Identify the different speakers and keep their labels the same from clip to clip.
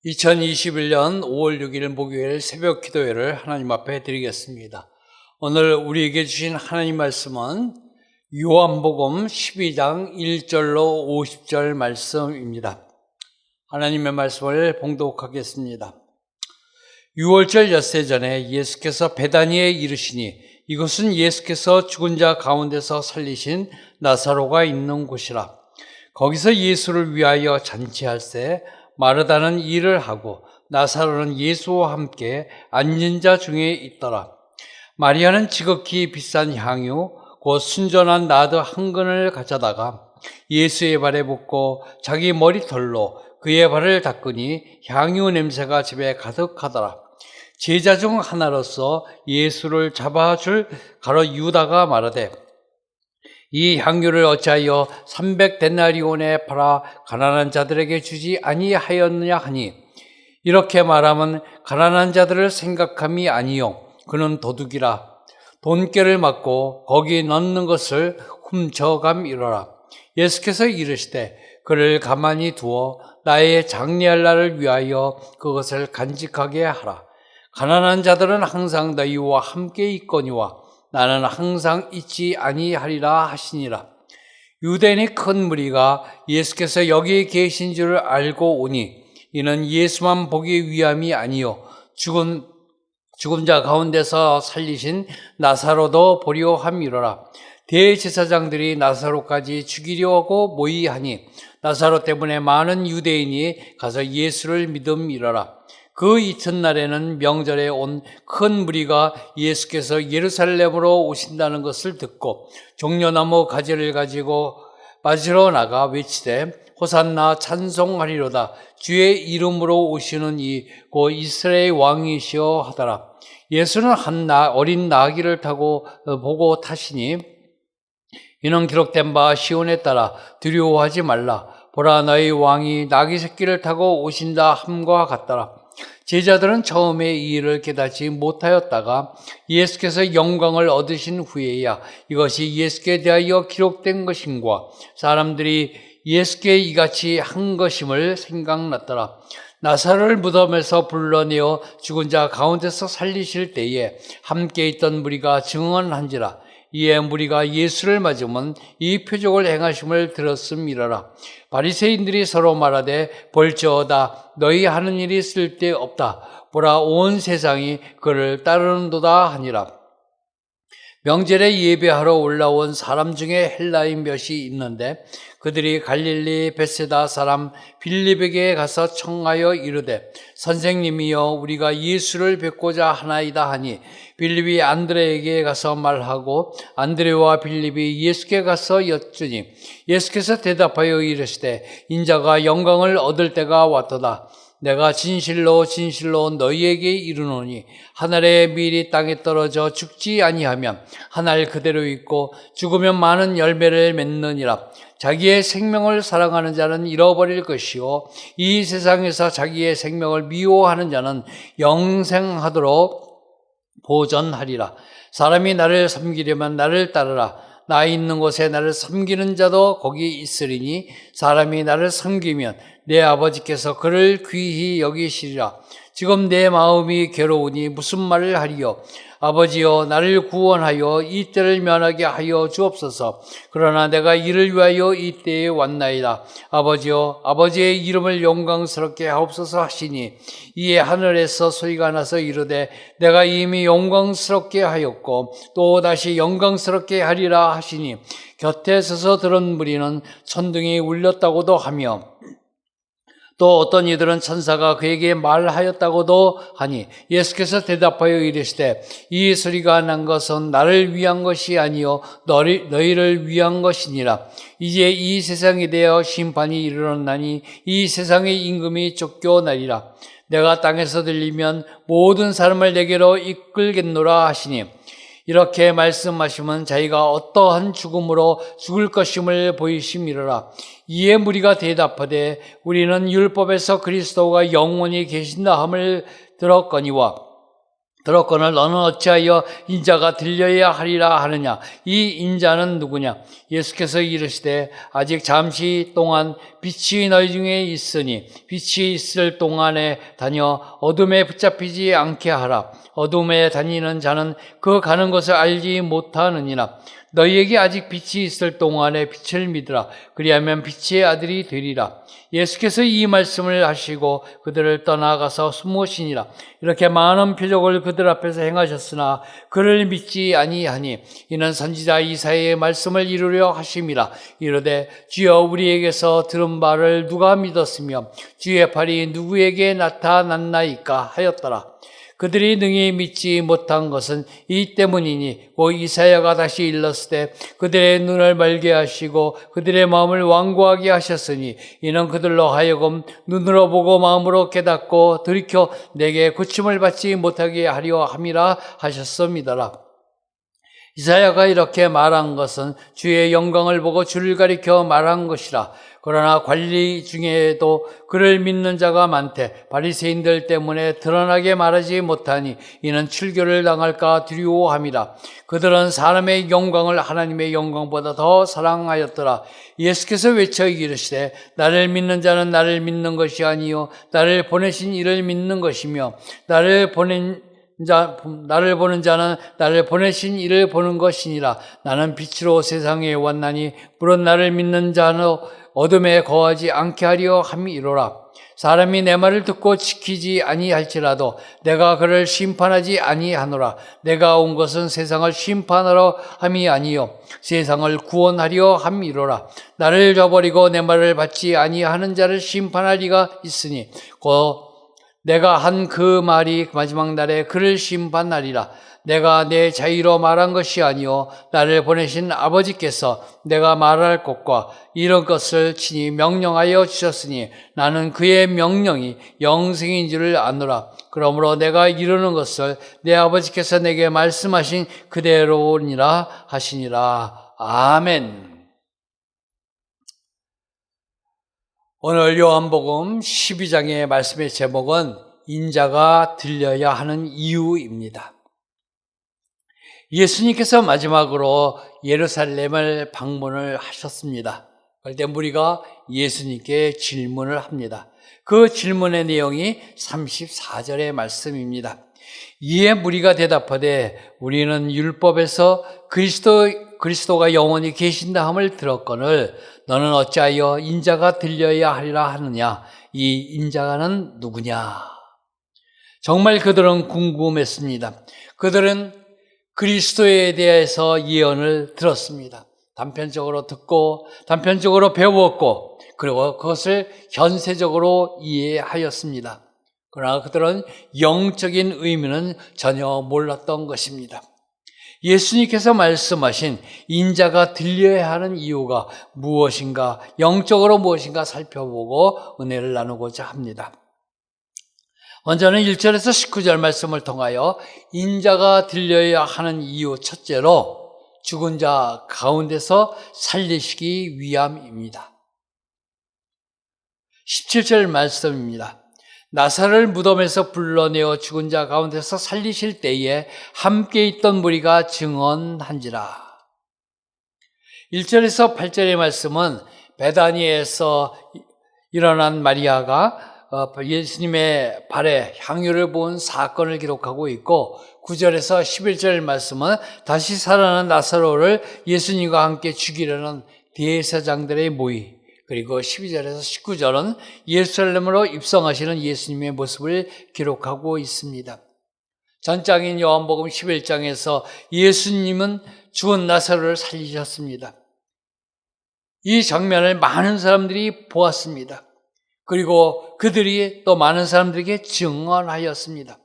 Speaker 1: 2021년 5월 6일 목요일 새벽 기도회를 하나님 앞에 드리겠습니다. 오늘 우리에게 주신 하나님 말씀은 요한복음 12장 1절로 50절 말씀입니다. 하나님의 말씀을 봉독하겠습니다. 6월절 엿새 전에 예수께서 베다니에 이르시니 이곳은 예수께서 죽은 자 가운데서 살리신 나사로가 있는 곳이라. 거기서 예수를 위하여 잔치할새 마르다는 일을 하고 나사로는 예수와 함께 앉은 자 중에 있더라. 마리아는 지극히 비싼 향유 곧 순전한 나드 한 근을 가져다가 예수의 발에 붓고 자기 머리털로 그의 발을 닦으니 향유 냄새가 집에 가득하더라. 제자 중 하나로서 예수를 잡아줄 가롯 유다가 말하되 이 향유를 어찌하여 300데나리온에 팔아 가난한 자들에게 주지 아니하였느냐 하니, 이렇게 말하면 가난한 자들을 생각함이 아니요 그는 도둑이라. 돈깨를 맞고 거기 넣는 것을 훔쳐감이러라. 예수께서 이르시되 그를 가만히 두어 나의 장례할 날을 위하여 그것을 간직하게 하라. 가난한 자들은 항상 너희와 함께 있거니와 나는 항상 있지 아니하리라 하시니라. 유대인의 큰 무리가 예수께서 여기 계신 줄을 알고 오니 이는 예수만 보기 위함이 아니요 죽은 자 가운데서 살리신 나사로도 보려 함이로라. 대제사장들이 나사로까지 죽이려 하고 모의하니 나사로 때문에 많은 유대인이 가서 예수를 믿음이로라. 그 이튿날에는 명절에 온 큰 무리가 예수께서 예루살렘으로 오신다는 것을 듣고 종려나무 가지를 가지고 맞으러 나가 외치되 호산나 찬송하리로다. 주의 이름으로 오시는 이 곧 이스라엘 왕이시여 하더라. 예수는 한 어린 나귀를 타고 보고 타시니 이는 기록된 바 시온에 따라 두려워하지 말라. 보라 너희 왕이 나귀 새끼를 타고 오신다 함과 같더라. 제자들은 처음에 이 일을 깨닫지 못하였다가 예수께서 영광을 얻으신 후에야 이것이 예수께 대하여 기록된 것인과 사람들이 예수께 이같이 한 것임을 생각났더라. 나사로를 무덤에서 불러내어 죽은 자 가운데서 살리실 때에 함께 있던 무리가 증언한지라. 이에 무리가 예수를 맞으면 이 표적을 행하심을 들었음이러라. 바리새인들이 서로 말하되 볼지어다 너희 하는 일이 쓸데없다. 보라 온 세상이 그를 따르는도다 하니라. 명절에 예배하러 올라온 사람 중에 헬라인 몇이 있는데 그들이 갈릴리 벳세다 사람 빌립에게 가서 청하여 이르되 선생님이여 우리가 예수를 뵙고자 하나이다 하니 빌립이 안드레에게 가서 말하고 안드레와 빌립이 예수께 가서 여쭈니 예수께서 대답하여 이르시되 인자가 영광을 얻을 때가 왔도다. 내가 진실로 진실로 너희에게 이르노니 하늘의 밀이 땅에 떨어져 죽지 아니하면 하늘 그대로 있고 죽으면 많은 열매를 맺느니라. 자기의 생명을 사랑하는 자는 잃어버릴 것이요 이 세상에서 자기의 생명을 미워하는 자는 영생하도록 보전하리라. 사람이 나를 섬기려면 나를 따르라. 나 있는 곳에 나를 섬기는 자도 거기 있으리니 사람이 나를 섬기면 내 아버지께서 그를 귀히 여기시리라. 지금 내 마음이 괴로우니 무슨 말을 하리요. 아버지여 나를 구원하여 이 때를 면하게 하여 주옵소서. 그러나 내가 이를 위하여 이 때에 왔나이다. 아버지여 아버지의 이름을 영광스럽게 하옵소서 하시니 이에 하늘에서 소리가 나서 이르되 내가 이미 영광스럽게 하였고 또 다시 영광스럽게 하리라 하시니 곁에 서서 들은 무리는 천둥이 울렸다고도 하며 또 어떤 이들은 천사가 그에게 말하였다고도 하니 예수께서 대답하여 이르시되 이 소리가 난 것은 나를 위한 것이 아니요 너희를 위한 것이니라. 이제 이 세상에 대하여 심판이 이르렀나니 이 세상의 임금이 쫓겨나리라. 내가 땅에서 들리면 모든 사람을 내게로 이끌겠노라 하시니 이렇게 말씀하시면 자기가 어떠한 죽음으로 죽을 것임을 보이심이로라. 이에 무리가 대답하되 우리는 율법에서 그리스도가 영원히 계신다 함을 들었거니와 들었거늘 너는 어찌하여 인자가 들려야 하리라 하느냐. 이 인자는 누구냐? 예수께서 이르시되 아직 잠시 동안 빛이 너희 중에 있으니 빛이 있을 동안에 다녀 어둠에 붙잡히지 않게 하라. 어둠에 다니는 자는 그 가는 것을 알지 못하느니라. 너희에게 아직 빛이 있을 동안에 빛을 믿으라. 그리하면 빛의 아들이 되리라. 예수께서 이 말씀을 하시고 그들을 떠나가서 숨으시니라. 이렇게 많은 표적을 그들 앞에서 행하셨으나 그를 믿지 아니하니 이는 선지자 이사야의 말씀을 이루려 하심이라. 이르되 주여 우리에게서 들은 바를 누가 믿었으며 주의 팔이 누구에게 나타났나이까 하였더라. 그들이 능히 믿지 못한 것은 이 때문이니 곧 이사야가 다시 일렀으되 그들의 눈을 멀게 하시고 그들의 마음을 완고하게 하셨으니 이는 그들로 하여금 눈으로 보고 마음으로 깨닫고 돌이켜 내게 고침을 받지 못하게 하려 함이라 하셨습니다라. 이사야가 이렇게 말한 것은 주의 영광을 보고 주를 가리켜 말한 것이라. 그러나 관리 중에도 그를 믿는 자가 많되 바리새인들 때문에 드러나게 말하지 못하니 이는 출교를 당할까 두려워함이라. 그들은 사람의 영광을 하나님의 영광보다 더 사랑하였더라. 예수께서 외쳐 이르시되 나를 믿는 자는 나를 믿는 것이 아니요 나를 보내신 이를 믿는 것이며 나를 보낸 나를 보는 자는 나를 보내신 이를 보는 것이니라. 나는 빛으로 세상에 왔나니 물론 나를 믿는 자는 어둠에 거하지 않게 하려 함이로라. 사람이 내 말을 듣고 지키지 아니할지라도 내가 그를 심판하지 아니하노라. 내가 온 것은 세상을 심판하러 함이 아니요 세상을 구원하려 함이로라. 나를 저버리고 내 말을 받지 아니하는 자를 심판할 리가 있으니 곧 내가 한 그 말이 마지막 날에 그를 심판하리라. 내가 내 자의로 말한 것이 아니요 나를 보내신 아버지께서 내가 말할 것과 이런 것을 친히 명령하여 주셨으니 나는 그의 명령이 영생인 줄을 아노라. 그러므로 내가 이루는 것을 내 아버지께서 내게 말씀하신 그대로니라 하시니라. 아멘. 오늘 요한복음 12장의 말씀의 제목은 인자가 들려야 하는 이유입니다. 예수님께서 마지막으로 예루살렘을 방문을 하셨습니다. 그때 무리가 예수님께 질문을 합니다. 그 질문의 내용이 34절의 말씀입니다. 이에 무리가 대답하되 우리는 율법에서 그리스도가 영원히 계신다 함을 들었거늘 너는 어찌하여 인자가 들려야 하리라 하느냐. 이 인자가는 누구냐. 정말 그들은 궁금했습니다. 그들은 그리스도에 대해서 예언을 들었습니다. 단편적으로 듣고 단편적으로 배웠고 그리고 그것을 현세적으로 이해하였습니다. 그러나 그들은 영적인 의미는 전혀 몰랐던 것입니다. 예수님께서 말씀하신 인자가 들려야 하는 이유가 무엇인가, 영적으로 무엇인가 살펴보고 은혜를 나누고자 합니다. 먼저는 1절에서 19절 말씀을 통하여 인자가 들려야 하는 이유 첫째로 죽은 자 가운데서 살리시기 위함입니다. 17절 말씀입니다. 나사를 무덤에서 불러내어 죽은 자 가운데서 살리실 때에 함께 있던 무리가 증언한지라. 1절에서 8절의 말씀은 베다니에서 일어난 마리아가 예수님의 발에 향유를 부은 사건을 기록하고 있고 9절에서 11절 말씀은 다시 살아난 나사로를 예수님과 함께 죽이려는 대제사장들의 모의, 그리고 12절에서 19절은 예루살렘으로 입성하시는 예수님의 모습을 기록하고 있습니다. 전장인 요한복음 11장에서 예수님은 죽은 나사로를 살리셨습니다. 이 장면을 많은 사람들이 보았습니다. 그리고 그들이 또 많은 사람들에게 증언하였습니다.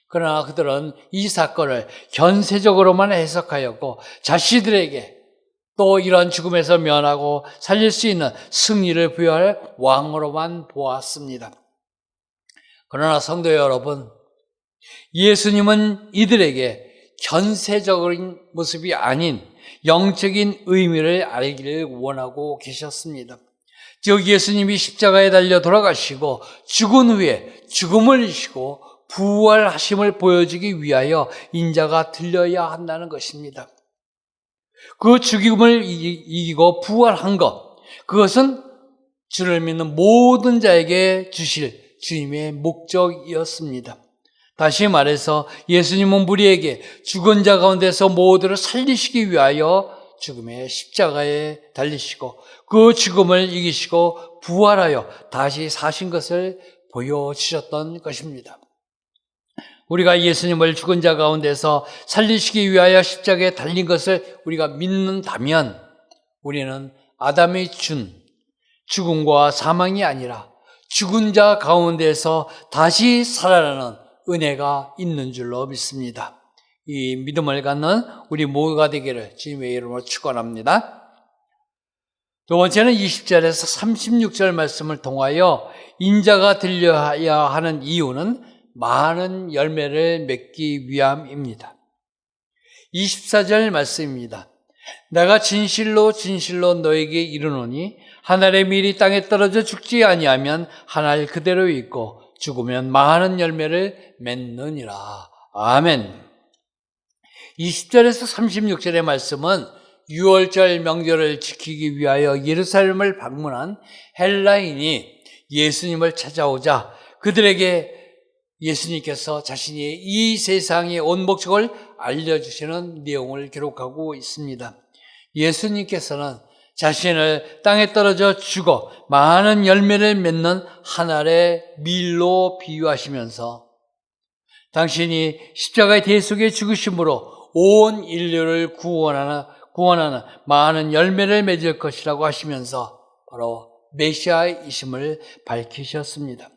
Speaker 1: 그러나 그들은 이 사건을 현세적으로만 해석하였고 자신들에게 또 이런 죽음에서 면하고 살릴 수 있는 승리를 부여할 왕으로만 보았습니다. 그러나 성도 여러분, 예수님은 이들에게 현세적인 모습이 아닌 영적인 의미를 알기를 원하고 계셨습니다. 즉 예수님이 십자가에 달려 돌아가시고 죽은 후에 죽음을 이기시고 부활하심을 보여주기 위하여 인자가 들려야 한다는 것입니다. 그 죽음을 이기고 부활한 것, 그것은 주를 믿는 모든 자에게 주실 주님의 목적이었습니다. 다시 말해서 예수님은 우리에게 죽은 자 가운데서 모두를 살리시기 위하여 죽음의 십자가에 달리시고 그 죽음을 이기시고 부활하여 다시 사신 것을 보여주셨던 것입니다. 우리가 예수님을 죽은 자 가운데서 살리시기 위하여 십자가에 달린 것을 우리가 믿는다면 우리는 아담이 준 죽음과 사망이 아니라 죽은 자 가운데서 다시 살아나는 은혜가 있는 줄로 믿습니다. 이 믿음을 갖는 우리 모두가 되기를 주님의 이름으로 축원합니다. 두 번째는 20절에서 36절 말씀을 통하여 인자가 들려야 하는 이유는 많은 열매를 맺기 위함입니다. 24절 말씀입니다. 내가 진실로 진실로 너에게 이르노니 한 알의 밀이 땅에 떨어져 죽지 아니하면 한 알 그대로 있고 죽으면 많은 열매를 맺느니라. 아멘. 20절에서 36절의 말씀은 유월절 명절을 지키기 위하여 예루살렘을 방문한 헬라인이 예수님을 찾아오자 그들에게 예수님께서 자신이 이 세상에 온 목적을 알려주시는 내용을 기록하고 있습니다. 예수님께서는 자신을 땅에 떨어져 죽어 많은 열매를 맺는 한 알의 밀로 비유하시면서 당신이 십자가의 대속에 죽으심으로 온 인류를 구원하는 많은 열매를 맺을 것이라고 하시면서 바로 메시아이심을 밝히셨습니다.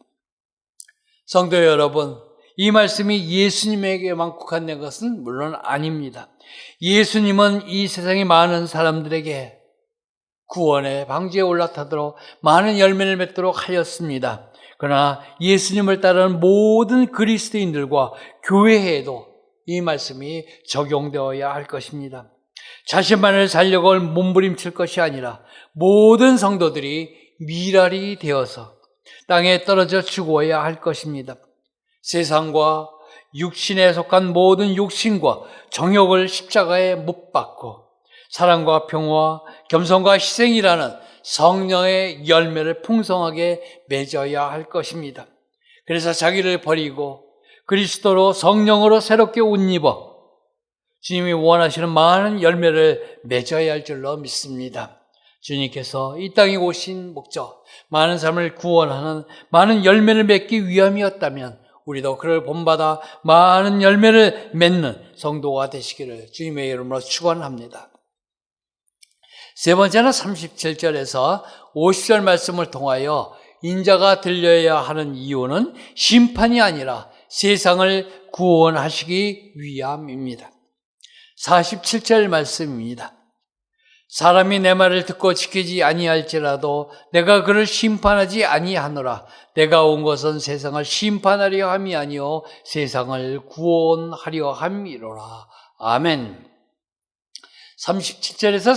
Speaker 1: 성도 여러분, 이 말씀이 예수님에게만 국한된 것은 물론 아닙니다. 예수님은 이 세상의 많은 사람들에게 구원의 방지에 올라타도록 많은 열매를 맺도록 하였습니다. 그러나 예수님을 따르는 모든 그리스도인들과 교회에도 이 말씀이 적용되어야 할 것입니다. 자신만을 살려고 몸부림칠 것이 아니라 모든 성도들이 미랄이 되어서 땅에 떨어져 죽어야 할 것입니다. 세상과 육신에 속한 모든 욕심과 정욕을 십자가에 못 박고 사랑과 평화, 겸손과 희생이라는 성령의 열매를 풍성하게 맺어야 할 것입니다. 그래서 자기를 버리고 그리스도로 성령으로 새롭게 옷 입어 주님이 원하시는 많은 열매를 맺어야 할 줄로 믿습니다. 주님께서 이 땅에 오신 목적, 많은 사람을 구원하는 많은 열매를 맺기 위함이었다면 우리도 그를 본받아 많은 열매를 맺는 성도가 되시기를 주님의 이름으로 축원합니다. 세 번째는 37절에서 50절 말씀을 통하여 인자가 들려야 하는 이유는 심판이 아니라 세상을 구원하시기 위함입니다. 47절 말씀입니다. 사람이 내 말을 듣고 지키지 아니할지라도 내가 그를 심판하지 아니하노라. 내가 온 것은 세상을 심판하려 함이 아니요 세상을 구원하려 함이로라. 아멘. 37절에서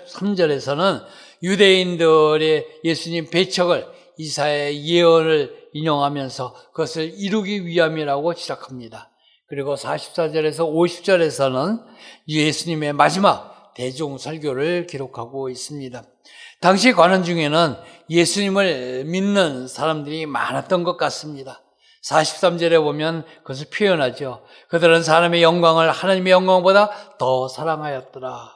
Speaker 1: 43절에서는 유대인들의 예수님 배척을 이사야의 예언을 인용하면서 그것을 이루기 위함이라고 지적합니다. 그리고 44절에서 50절에서는 예수님의 마지막 대중 설교를 기록하고 있습니다. 당시 관원 중에는 예수님을 믿는 사람들이 많았던 것 같습니다. 43절에 보면 그것을 표현하죠. 그들은 사람의 영광을 하나님의 영광보다 더 사랑하였더라.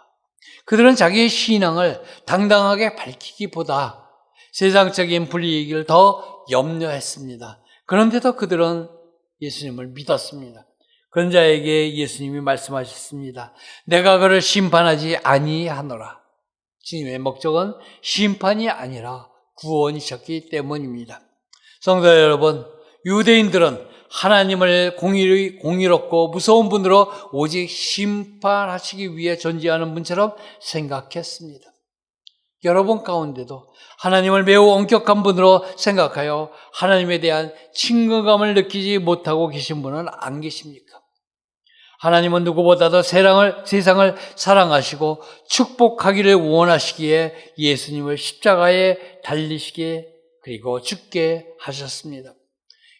Speaker 1: 그들은 자기의 신앙을 당당하게 밝히기보다 세상적인 불이익을 더 염려했습니다. 그런데도 그들은 예수님을 믿었습니다. 그런 자에게 예수님이 말씀하셨습니다. 내가 그를 심판하지 아니하노라. 주님의 목적은 심판이 아니라 구원이셨기 때문입니다. 성도 여러분, 유대인들은 하나님을 공의롭고 무서운 분으로 오직 심판하시기 위해 존재하는 분처럼 생각했습니다. 여러분 가운데도 하나님을 매우 엄격한 분으로 생각하여 하나님에 대한 친근감을 느끼지 못하고 계신 분은 안 계십니까? 하나님은 누구보다도 세상을 사랑하시고 축복하기를 원하시기에 예수님을 십자가에 달리시게 그리고 죽게 하셨습니다.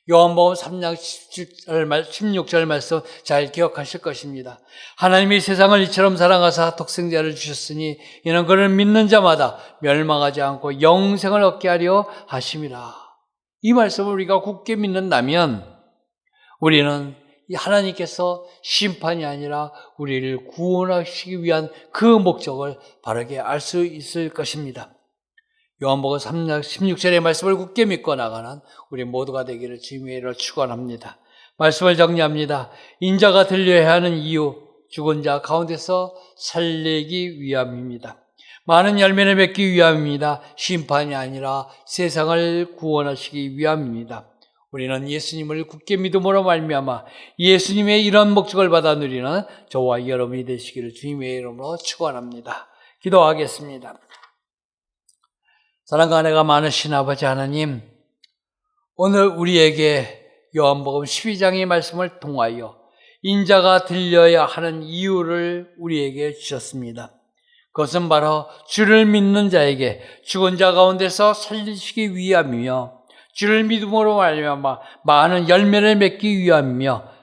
Speaker 1: 요한복음 3장 16절 말씀 잘 기억하실 것입니다. 하나님이 세상을 이처럼 사랑하사 독생자를 주셨으니 이는 그를 믿는 자마다 멸망하지 않고 영생을 얻게 하려 하심이라. 이 말씀을 우리가 굳게 믿는다면 우리는 하나님께서 심판이 아니라 우리를 구원하시기 위한 그 목적을 바르게 알 수 있을 것입니다. 요한복음 3장 16절의 말씀을 굳게 믿고 나가는 우리 모두가 되기를 주님의 이름으로 축원합니다. 말씀을 정리합니다. 인자가 들려야 하는 이유, 죽은 자 가운데서 살리기 위함입니다. 많은 열매를 맺기 위함입니다. 심판이 아니라 세상을 구원하시기 위함입니다. 우리는 예수님을 굳게 믿음으로 말미암아 예수님의 이런 목적을 받아 누리는 저와 여러분이 되시기를 주님의 이름으로 축원합니다. 기도하겠습니다. 사랑과 은혜가 많으신 아버지 하나님, 오늘 우리에게 요한복음 12장의 말씀을 통하여 인자가 들려야 하는 이유를 우리에게 주셨습니다. 그것은 바로 주를 믿는 자에게 죽은 자 가운데서 살리시기 위함이며 주를 믿음으로 말미암아 많은 열매를 맺기 위함이며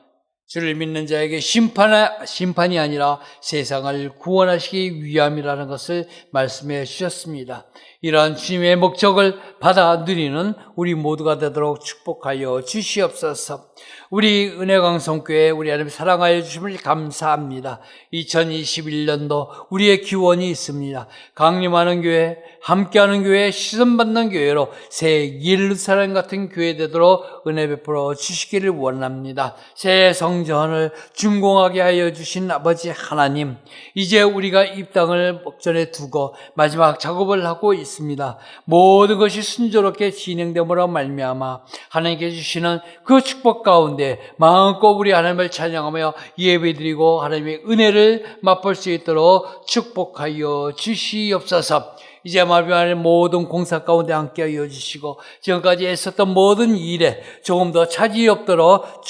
Speaker 1: 주를 믿는 자에게 심판이 아니라 세상을 구원하시기 위함이라는 것을 말씀해 주셨습니다. 이러한 주님의 목적을 받아 누리는 우리 모두가 되도록 축복하여 주시옵소서. 우리 은혜광성교회 우리 하나님 사랑하여 주심을 감사합니다. 2021년도 우리의 기원이 있습니다. 강림하는 교회, 함께하는 교회, 시선받는 교회로 새 예루살렘 같은 교회 되도록 은혜 베풀어 주시기를 원합니다. 새 성전을 준공하게 하여 주신 아버지 하나님, 이제 우리가 이 땅을 목전에 두고 마지막 작업을 하고 있습니다. 모든 것이 순조롭게 진행됨으로 말미암아 하나님께 주시는 그 축복 가운데 마음껏 우리 하나님을 찬양하며 예배드리고 하나님의 은혜를 맛볼 수 있도록 축복하여 주시옵소서. 이제 말미암아 모든 공사 가운데 함께하여 주시고 지금까지 애썼던 모든 일에 조금 더 차질이 없도록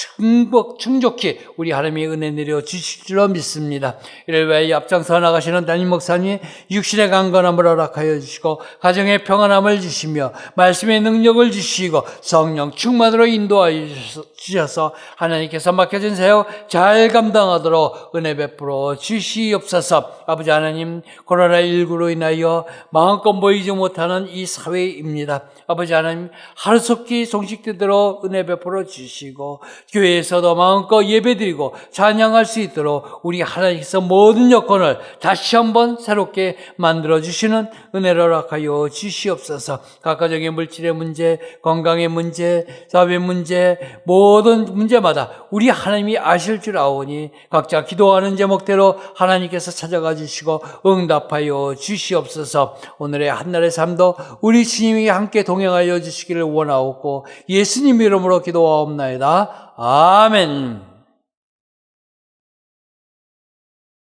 Speaker 1: 충족히 우리 하나님의 은혜 내려 주실 줄로 믿습니다. 이를 위하여 앞장서 나가시는 담임 목사님 육신의 강건함을 허락하여 주시고 가정의 평안함을 주시며 말씀의 능력을 주시고 성령 충만으로 인도하여 주셔서 하나님께서 맡겨진 사역 잘 감당하도록 은혜 베풀어 주시옵소서. 아버지 하나님, 코로나19로 인하여 마음껏 모이지 못하는 이 사회입니다. 아버지 하나님, 하루속히 종식되도록 은혜 베풀어 주시고 교회에서도 마음껏 예배드리고 찬양할 수 있도록 우리 하나님께서 모든 여건을 다시 한번 새롭게 만들어 주시는 은혜를 허락하여 주시옵소서. 각가정의 물질의 문제, 건강의 문제, 사업의 문제, 모든 문제마다 우리 하나님이 아실 줄 아오니 각자 기도하는 제목대로 하나님께서 찾아가 주시고 응답하여 주시옵소서. 오늘의 한날의 삶도 우리 주님이 함께 동행하여 주시기를 원하옵고 예수님 이름으로 기도하옵나이다. 아멘.